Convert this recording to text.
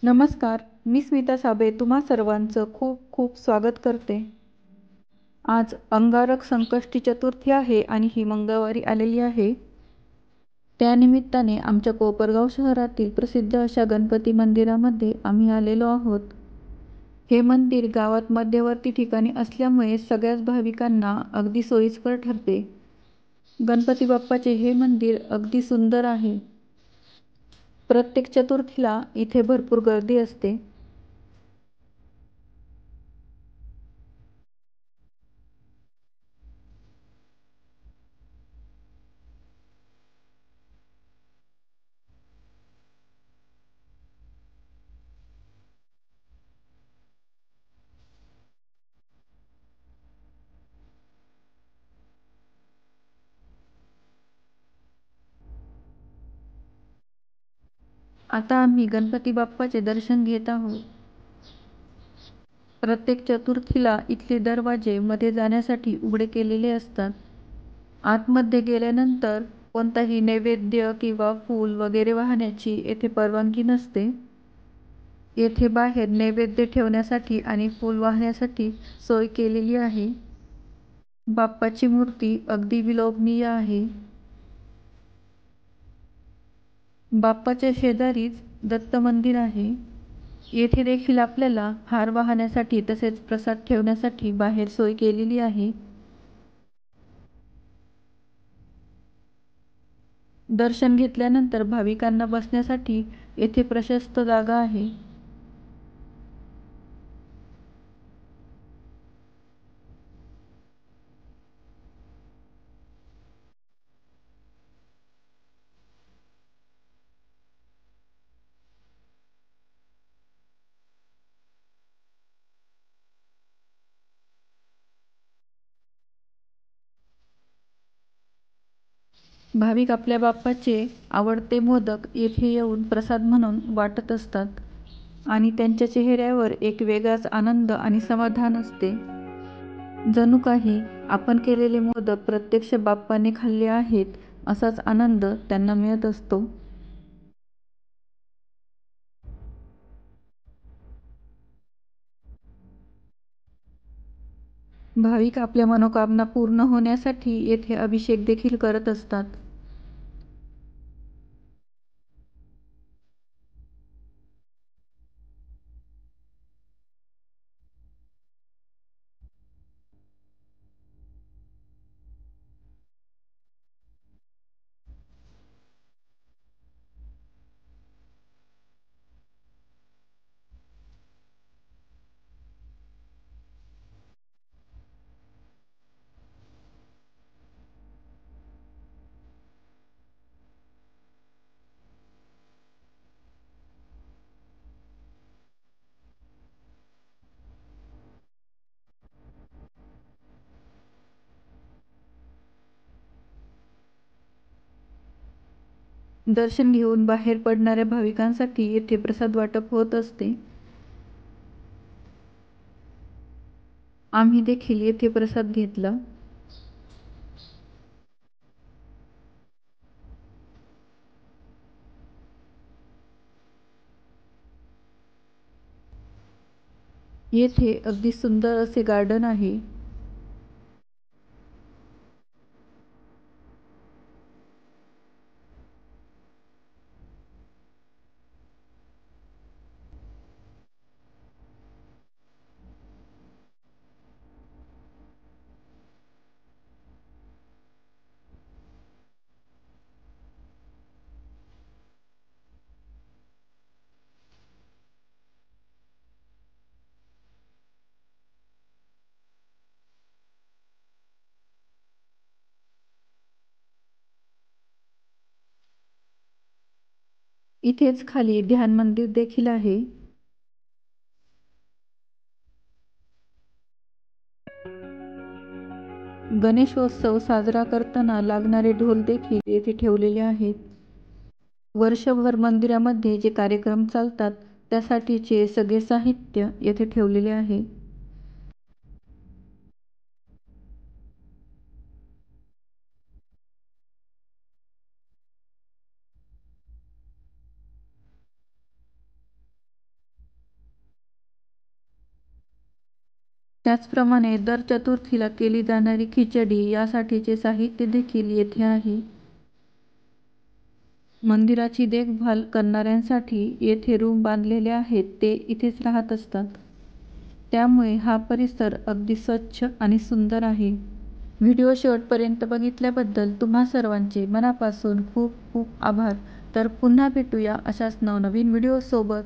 नमस्कार, मी स्मिता साबळे तुम्हा सर्वांचं खूप खूप स्वागत करते. आज अंगारक संकष्टी चतुर्थी आहे आणि ही मंगळवारी आलेली आहे. त्यानिमित्ताने आमच्या कोपरगाव शहरातील प्रसिद्ध अशा गणपती मंदिरामध्ये आम्ही आलेलो आहोत. हे मंदिर गावात मध्यवर्ती ठिकाणी असल्यामुळे सगळ्याच भाविकांना अगदी सोयीस्कर ठरते. गणपती बाप्पाचे हे मंदिर अगदी सुंदर आहे. प्रत्येक चतुर्थीला इथे भरपूर गर्दी असते. आता आम्ही गणपती बाप्पाचे दर्शन घेत आहोत. प्रत्येक चतुर्थीला इथले दरवाजे मध्ये जाण्यासाठी उघडे केलेले असतात. आतमध्ये गेल्यानंतर कोणताही नैवेद्य किंवा फूल वगैरे वाहण्याची येथे परवानगी नसते. येथे बाहेर नैवेद्य ठेवण्यासाठी आणि फूल वाहण्यासाठी सोय केलेली आहे. बाप्पाची मूर्ती अगदी विलोभनीय आहे. बाप्पाच्या शेजारीच दत्त मंदिर आहे. येथे देखील आपल्याला हार वाहण्यासाठी तसेच प्रसाद ठेवण्यासाठी बाहेर सोय केलेली आहे. दर्शन घेतल्यानंतर भाविकांना बसण्यासाठी येथे प्रशस्त जागा आहे. भाविक आपल्या बाप्पाचे आवडते मोदक येथे येऊन प्रसाद म्हणून वाटत असतात आणि त्यांच्या चेहऱ्यावर एक वेगळाच आनंद आणि समाधान असते. जणू काही आपण केलेले मोदक प्रत्यक्ष बाप्पाने खाल्ले आहेत असाच आनंद त्यांना मिळत असतो. भाविक आपल्या मनोकामना पूर्ण होण्यासाठी येथे अभिषेक देखील करत असतात. दर्शन घेऊन बाहेर पडणाऱ्या भाविकांसाठी येथे प्रसाद वाटप होत असते. आम्ही देखील येथे प्रसाद घेतला. येथे अगदी सुंदर असे गार्डन आहे. इथेच खाली ध्यान मंदिर देखील आहे. गणेशोत्सव साजरा करताना लागणारे ढोल देखील येथे ठेवलेले आहेत. वर्षभर मंदिरामध्ये जे कार्यक्रम चालतात त्यासाठीचे सगळे साहित्य येथे ठेवलेले आहे. त्याचप्रमाणे दर चतुर्थीला केली जाणारी खिचडी यासाठीचे साहित्य देखील येथे आहे. मंदिराची देखभाल करणाऱ्यांसाठी येथे रूम बांधलेले आहेत, ते इथेच राहत असतात. त्यामुळे हा परिसर अगदी स्वच्छ आणि सुंदर आहे. व्हिडिओ शेवटपर्यंत बघितल्याबद्दल तुम्हा सर्वांचे मनापासून खूप खूप आभार. तर पुन्हा भेटूया अशाच नवनवीन व्हिडिओसोबत.